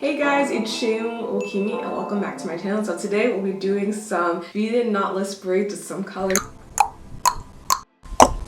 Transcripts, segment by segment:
Hey guys, it's Shayun Okimi and welcome back to my channel. So today we'll be doing some beaded knotless braids with some color.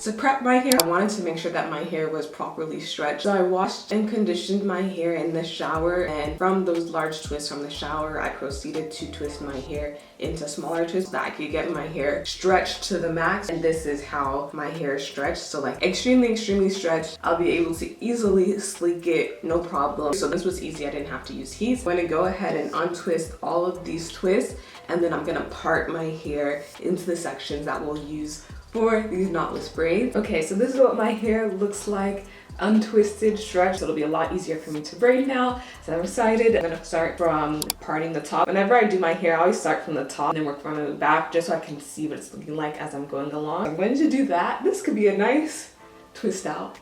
To prep my hair, I wanted to make sure that my hair was properly stretched. So I washed and conditioned my hair in the shower, and from those large twists from the shower, I proceeded to twist my hair into smaller twists so that I could get my hair stretched to the max. And this is how my hair is stretched. So like extremely stretched. I'll be able to easily sleek it, no problem. So this was easy, I didn't have to use heat. I'm gonna go ahead and untwist all of these twists, and then I'm gonna part my hair into the sections that we'll use for these knotless braids. Okay, so this is what my hair looks like, untwisted, stretched. So it'll be a lot easier for me to braid now. So I'm excited. I'm gonna start from parting the top. Whenever I do my hair, I always start from the top and then work from the back just so I can see what it's looking like as I'm going along. I'm going to do that. This could be a nice twist out.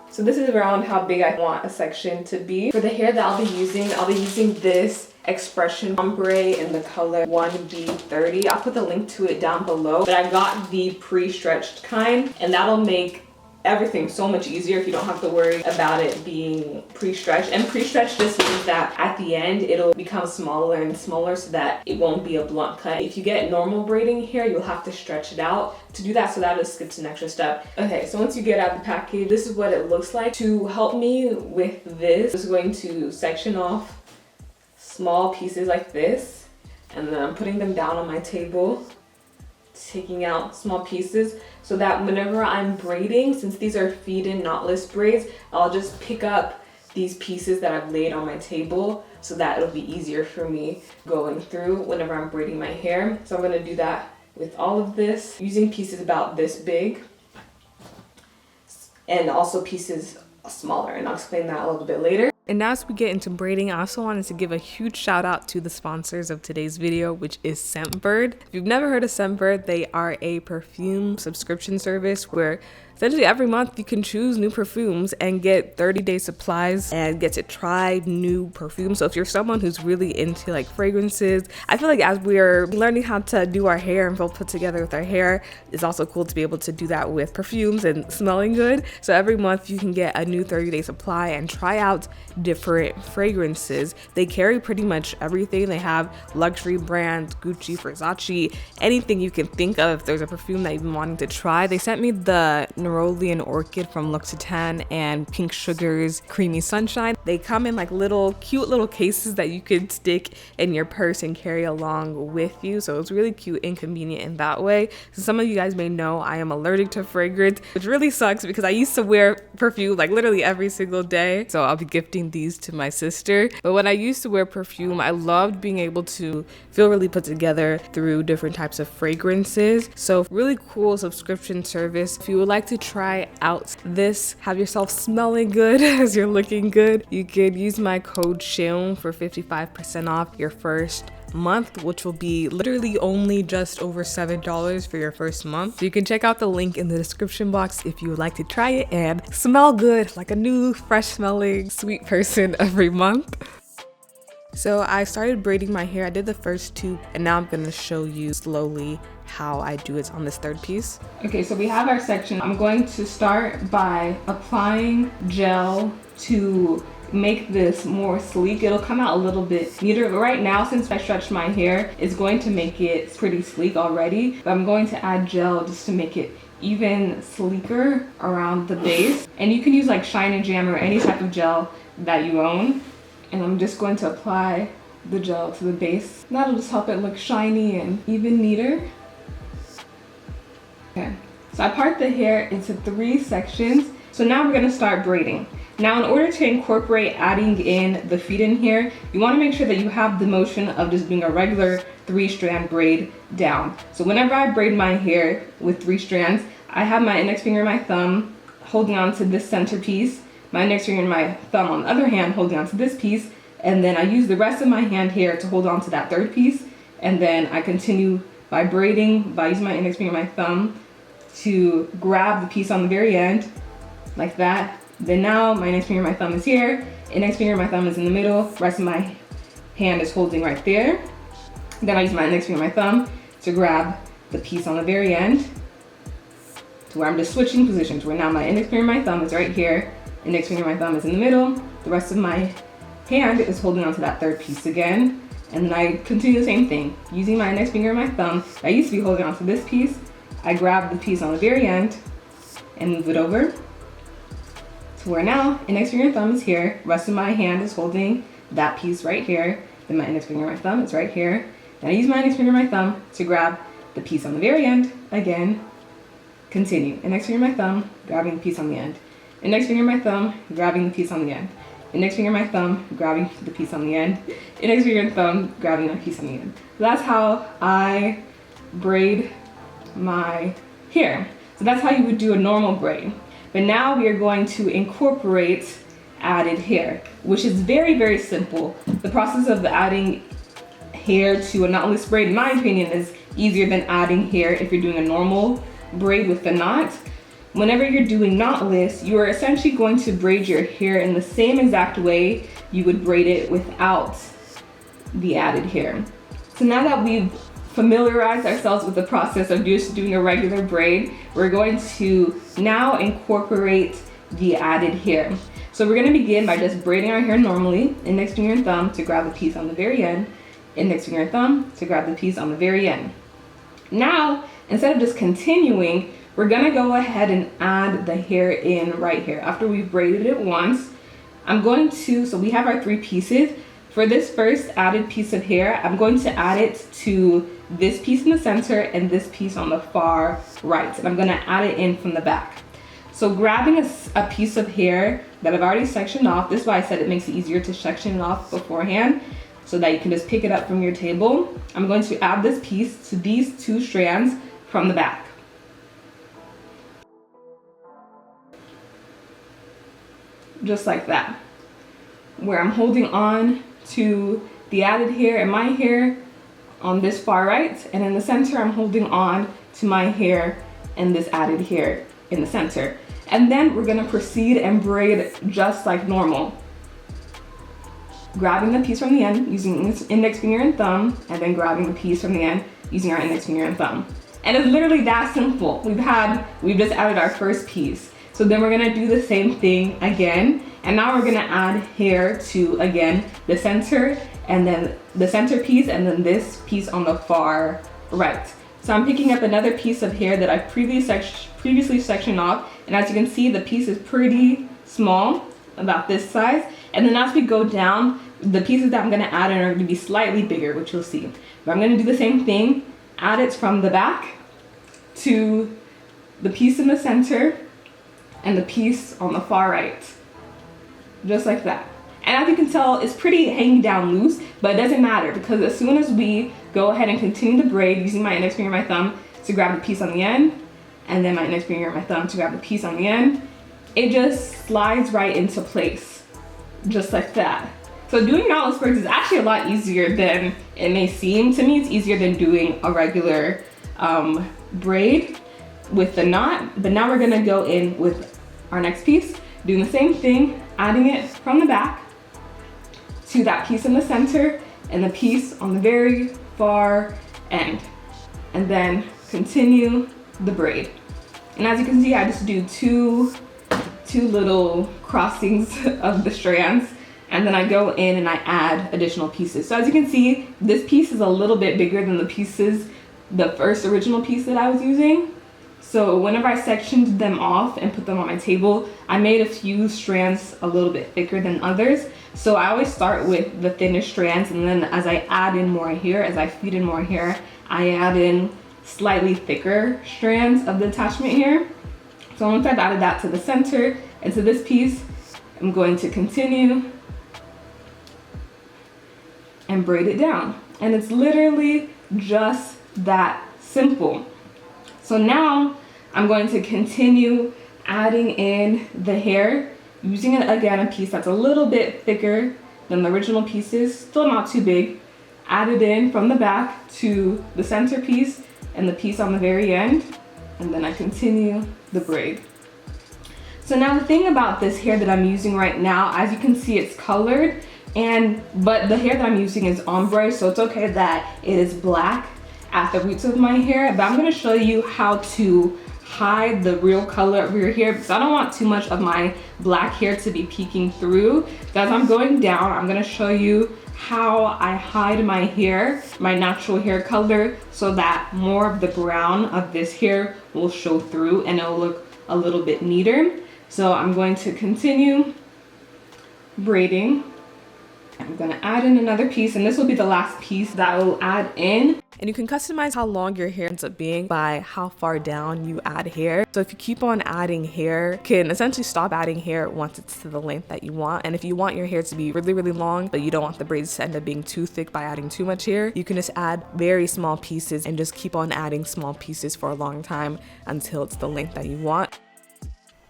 So this is around how big I want a section to be. For the hair that I'll be using this Expression ombre in the color 1B30. I'll put the link to it down below, but I got the pre-stretched kind, and that'll make everything so much easier if you don't have to worry about it being pre-stretched. And pre-stretched just means that at the end it'll become smaller and smaller so that it won't be a blunt cut. If you get normal braiding hair, you'll have to stretch it out to do that, so that just skips an extra step. Okay, so once you get out the package, this is what it looks like. To help me with this, I'm just going to section off small pieces like this, and then I'm putting them down on my table, taking out small pieces so that whenever I'm braiding, since these are feed-in knotless braids, I'll just pick up these pieces that I've laid on my table so that it'll be easier for me going through whenever I'm braiding my hair. So I'm going to do that with all of this, using pieces about this big and also pieces smaller, and I'll explain that a little bit later. And now as we get into braiding, I also wanted to give a huge shout out to the sponsors of today's video, which is Scentbird. If you've never heard of Scentbird, they are a perfume subscription service where essentially every month you can choose new perfumes and get 30-day supplies and get to try new perfumes. So if you're someone who's really into like fragrances, I feel like as we're learning how to do our hair and feel put together with our hair, it's also cool to be able to do that with perfumes and smelling good. So every month you can get a new 30-day supply and try out different fragrances. They carry pretty much everything. They have luxury brands, Gucci, Versace, anything you can think of. If there's a perfume that you've been wanting to try, they sent me the Nerolian Orchid from L'Occitane and Pink Sugar's Creamy Sunshine. They come in like cute little cases that you could stick in your purse and carry along with you. So it's really cute and convenient in that way. So some of you guys may know I am allergic to fragrance, which really sucks because I used to wear perfume like literally every single day. So I'll be gifting these to my sister. But when I used to wear perfume, I loved being able to feel really put together through different types of fragrances. So really cool subscription service. If you would like to try out this, have yourself smelling good as you're looking good, you could use my code SHAYUN for 55% off your first month, which will be literally only just over $7 for your first month. So you can check out the link in the description box if you would like to try it and smell good like a new fresh smelling sweet person every month. So I started braiding my hair. I did the first two, and now I'm going to show you slowly how I do it on this third piece. Okay, so we have our section. I'm going to start by applying gel to make this more sleek. It'll come out a little bit neater, but right now, since I stretched my hair, it's going to make it pretty sleek already. But I'm going to add gel just to make it even sleeker around the base. And you can use like Shine and Jam or any type of gel that you own. And I'm just going to apply the gel to the base. That'll just help it look shiny and even neater. Okay, so I part the hair into 3 sections. So now we're gonna start braiding. Now in order to incorporate adding in the feed-in hair, you wanna make sure that you have the motion of just doing a regular 3-strand braid down. So whenever I braid my hair with 3 strands, I have my index finger and my thumb holding on to this center piece, my index finger and my thumb on the other hand holding on to this piece, and then I use the rest of my hand here to hold on to that third piece, and then I continue by braiding by using my index finger and my thumb to grab the piece on the very end, like that. Then now my index finger and my thumb is here, index finger and my thumb is in the middle, rest of my hand is holding right there. Then I use my index finger and my thumb to grab the piece on the very end, to where I'm just switching positions, where now my index finger and my thumb is right here, index finger and my thumb is in the middle, the rest of my hand is holding onto that third piece again. And then I continue the same thing, using my index finger and my thumb. I used to be holding onto this piece. I grab the piece on the very end and move it over to where now index finger and thumb is here. Rest of my hand is holding that piece right here. Then my index finger and my thumb is right here. Then I use my index finger and my thumb to grab the piece on the very end again. Continue. Index finger and my thumb, grabbing the piece on the end. Index finger and my thumb, grabbing the piece on the end. Index finger and my thumb, grabbing the piece on the end. Index finger and thumb, grabbing the piece on the end. So that's how I braid my hair. So that's how you would do a normal braid. But now we are going to incorporate added hair, which is very, very simple. The process of adding hair to a knotless braid, in my opinion, is easier than adding hair if you're doing a normal braid with the knot. Whenever you're doing knotless, you are essentially going to braid your hair in the same exact way you would braid it without the added hair. So now that we've familiarized ourselves with the process of just doing a regular braid, we're going to now incorporate the added hair. So we're going to begin by just braiding our hair normally, index finger and thumb to grab the piece on the very end, index finger and thumb to grab the piece on the very end. Now, instead of just continuing, we're gonna go ahead and add the hair in right here. After we've braided it once, so we have our 3 pieces. For this first added piece of hair, I'm going to add it to this piece in the center and this piece on the far right. And I'm gonna add it in from the back. So grabbing a piece of hair that I've already sectioned off, this is why I said it makes it easier to section it off beforehand so that you can just pick it up from your table. I'm going to add this piece to these 2 strands from the back. Just like that, where I'm holding on to the added hair and my hair on this far right, and in the center I'm holding on to my hair and this added hair in the center. And then we're gonna proceed and braid just like normal, grabbing the piece from the end using index finger and thumb, and then grabbing the piece from the end using our index finger and thumb. And it's literally that simple. We've just added our first piece. So then we're gonna do the same thing again. And now we're gonna add hair to, again, the center, and then the center piece, and then this piece on the far right. So I'm picking up another piece of hair that I previously sectioned off. And as you can see, the piece is pretty small, about this size. And then as we go down, the pieces that I'm gonna add in are gonna be slightly bigger, which you'll see. But I'm gonna do the same thing, add it from the back to the piece in the center, and the piece on the far right, just like that. And as you can tell, it's pretty hanging down loose, but it doesn't matter because as soon as we go ahead and continue to braid using my index finger and my thumb to grab the piece on the end, and then my index finger and my thumb to grab the piece on the end, it just slides right into place, just like that. So doing knotless braids is actually a lot easier than it may seem. To me, it's easier than doing a regular braid with the knot. But now we're gonna go in with our next piece, doing the same thing, adding it from the back to that piece in the center and the piece on the very far end, and then continue the braid. And as you can see, I just do two little crossings of the strands, and then I go in and I add additional pieces. So as you can see, this piece is a little bit bigger than the first original piece that I was using. So whenever I sectioned them off and put them on my table, I made a few strands a little bit thicker than others. So I always start with the thinner strands, and then as I add in more hair, as I feed in more hair, I add in slightly thicker strands of the attachment hair. So once I've added that to the center and to this piece, I'm going to continue and braid it down. And it's literally just that simple. So now I'm going to continue adding in the hair, using again a piece that's a little bit thicker than the original pieces, still not too big. Add it in from the back to the center piece and the piece on the very end, and then I continue the braid. So now the thing about this hair that I'm using right now, as you can see, it's colored, but the hair that I'm using is ombre, so it's okay that it is black at the roots of my hair, but I'm going to show you how to hide the real color of your hair because I don't want too much of my black hair to be peeking through. So as I'm going down, I'm gonna show you how I hide my hair, my natural hair color, so that more of the brown of this hair will show through and it'll look a little bit neater. So I'm going to continue braiding. I'm gonna add in another piece, and this will be the last piece that I will add in. And you can customize how long your hair ends up being by how far down you add hair. So if you keep on adding hair, you can essentially stop adding hair once it's to the length that you want. And if you want your hair to be really, really long, but you don't want the braids to end up being too thick by adding too much hair, you can just add very small pieces and just keep on adding small pieces for a long time until it's the length that you want.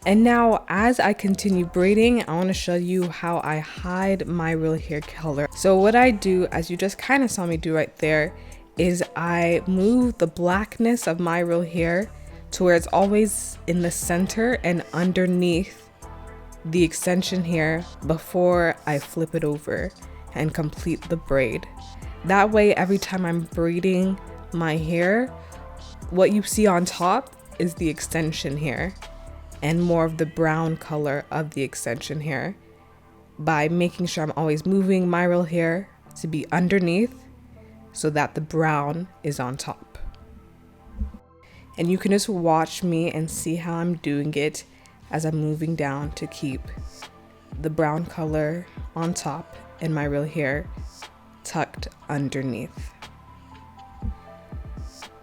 And now as I continue braiding, I want to show you how I hide my real hair color. So what I do, as you just kind of saw me do right there, is I move the blackness of my real hair to where it's always in the center and underneath the extension hair before I flip it over and complete the braid. That way, every time I'm braiding my hair, what you see on top is the extension hair and more of the brown color of the extension hair, by making sure I'm always moving my real hair to be underneath so that the brown is on top. And you can just watch me and see how I'm doing it as I'm moving down to keep the brown color on top and my real hair tucked underneath.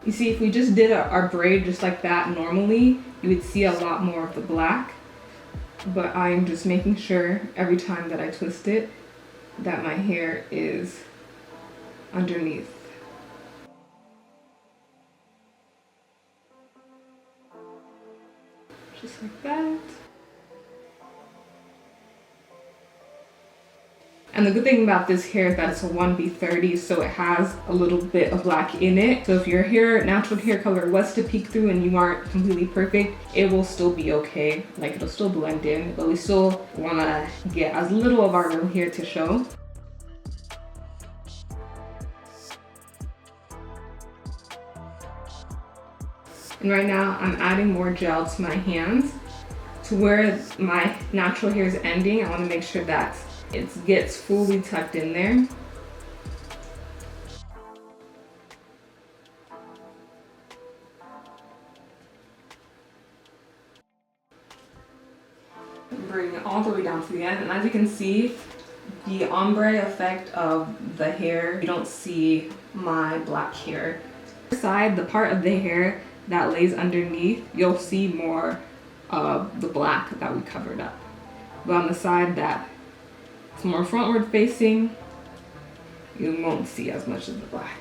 You see, if we just did our braid just like that normally, you would see a lot more of the black. But I'm just making sure every time that I twist it that my hair is underneath. Just like that. And the good thing about this hair is that it's a 1B30, so it has a little bit of black in it. So if your natural hair color was to peek through and you aren't completely perfect, it will still be okay. Like, it'll still blend in, but we still wanna get as little of our real hair to show. And right now I'm adding more gel to my hands to where my natural hair is ending. I wanna make sure that it gets fully tucked in there. Bring it all the way down to the end, and as you can see, the ombre effect of the hair, you don't see my black hair. Side, the part of the hair that lays underneath, you'll see more of the black that we covered up. But on the side that it's more frontward facing, you won't see as much of the black.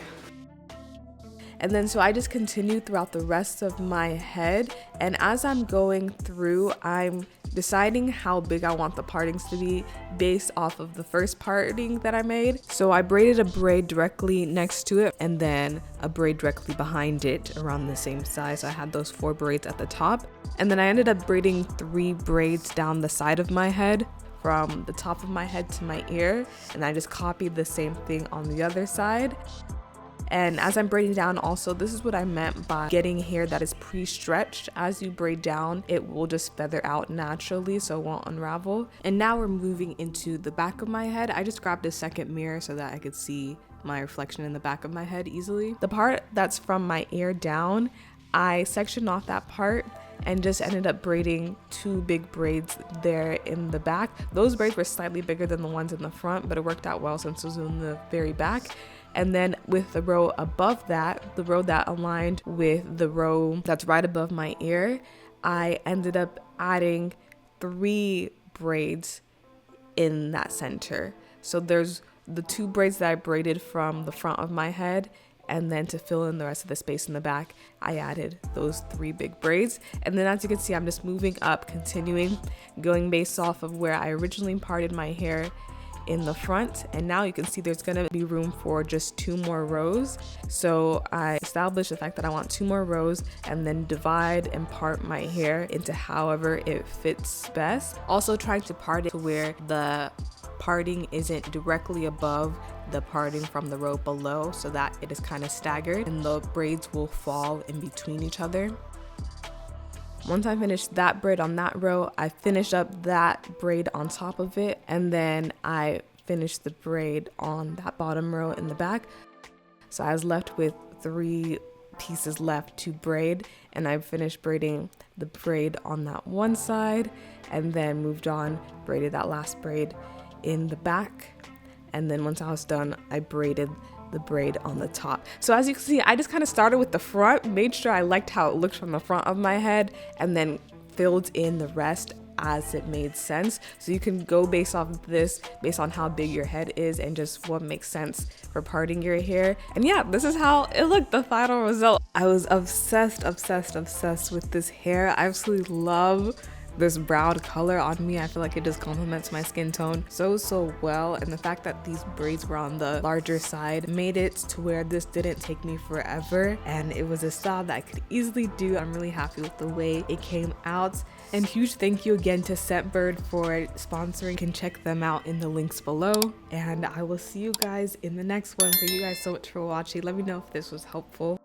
And then so I just continue throughout the rest of my head, and as I'm going through, I'm deciding how big I want the partings to be based off of the first parting that I made. So I braided a braid directly next to it and then a braid directly behind it around the same size. I had those 4 braids at the top, and then I ended up braiding 3 braids down the side of my head, from the top of my head to my ear, and I just copied the same thing on the other side. And as I'm braiding down also, this is what I meant by getting hair that is pre-stretched. As you braid down, it will just feather out naturally, so it won't unravel. And now we're moving into the back of my head. I just grabbed a second mirror so that I could see my reflection in the back of my head easily. The part that's from my ear down, I sectioned off that part and just ended up braiding 2 big braids there in the back. Those braids were slightly bigger than the ones in the front, but it worked out well since it was in the very back. And then with the row above that, the row that aligned with the row that's right above my ear, I ended up adding 3 braids in that center. So there's the 2 braids that I braided from the front of my head, and then to fill in the rest of the space in the back, I added those 3 big braids. And then as you can see, I'm just moving up, continuing, going based off of where I originally parted my hair in the front. And now you can see there's gonna be room for just 2 more rows. So I established the fact that I want 2 more rows and then divide and part my hair into however it fits best. Also trying to part it to where the parting isn't directly above the parting from the row below, so that it is kind of staggered and the braids will fall in between each other. Once I finished that braid on that row, I finished up that braid on top of it, and then I finished the braid on that bottom row in the back. So I was left with 3 pieces left to braid, and I finished braiding the braid on that one side, and then moved on, braided that last braid in the back, and then once I was done, I braided the braid on the top. So as you can see, I just kind of started with the front, made sure I liked how it looked from the front of my head, and then filled in the rest as it made sense. So you can go based off of this, based on how big your head is and just what makes sense for parting your hair. And yeah, this is how it looked, the final result. I was obsessed with this hair. I absolutely love this brown color on me. I feel like it just complements my skin tone so well, and the fact that these braids were on the larger side made it to where this didn't take me forever, and it was a style that I could easily do. I'm really happy with the way it came out, and huge thank you again to Scentbird for sponsoring. You can check them out in the links below, and I will see you guys in the next one. Thank you guys so much for watching. Let me know if this was helpful.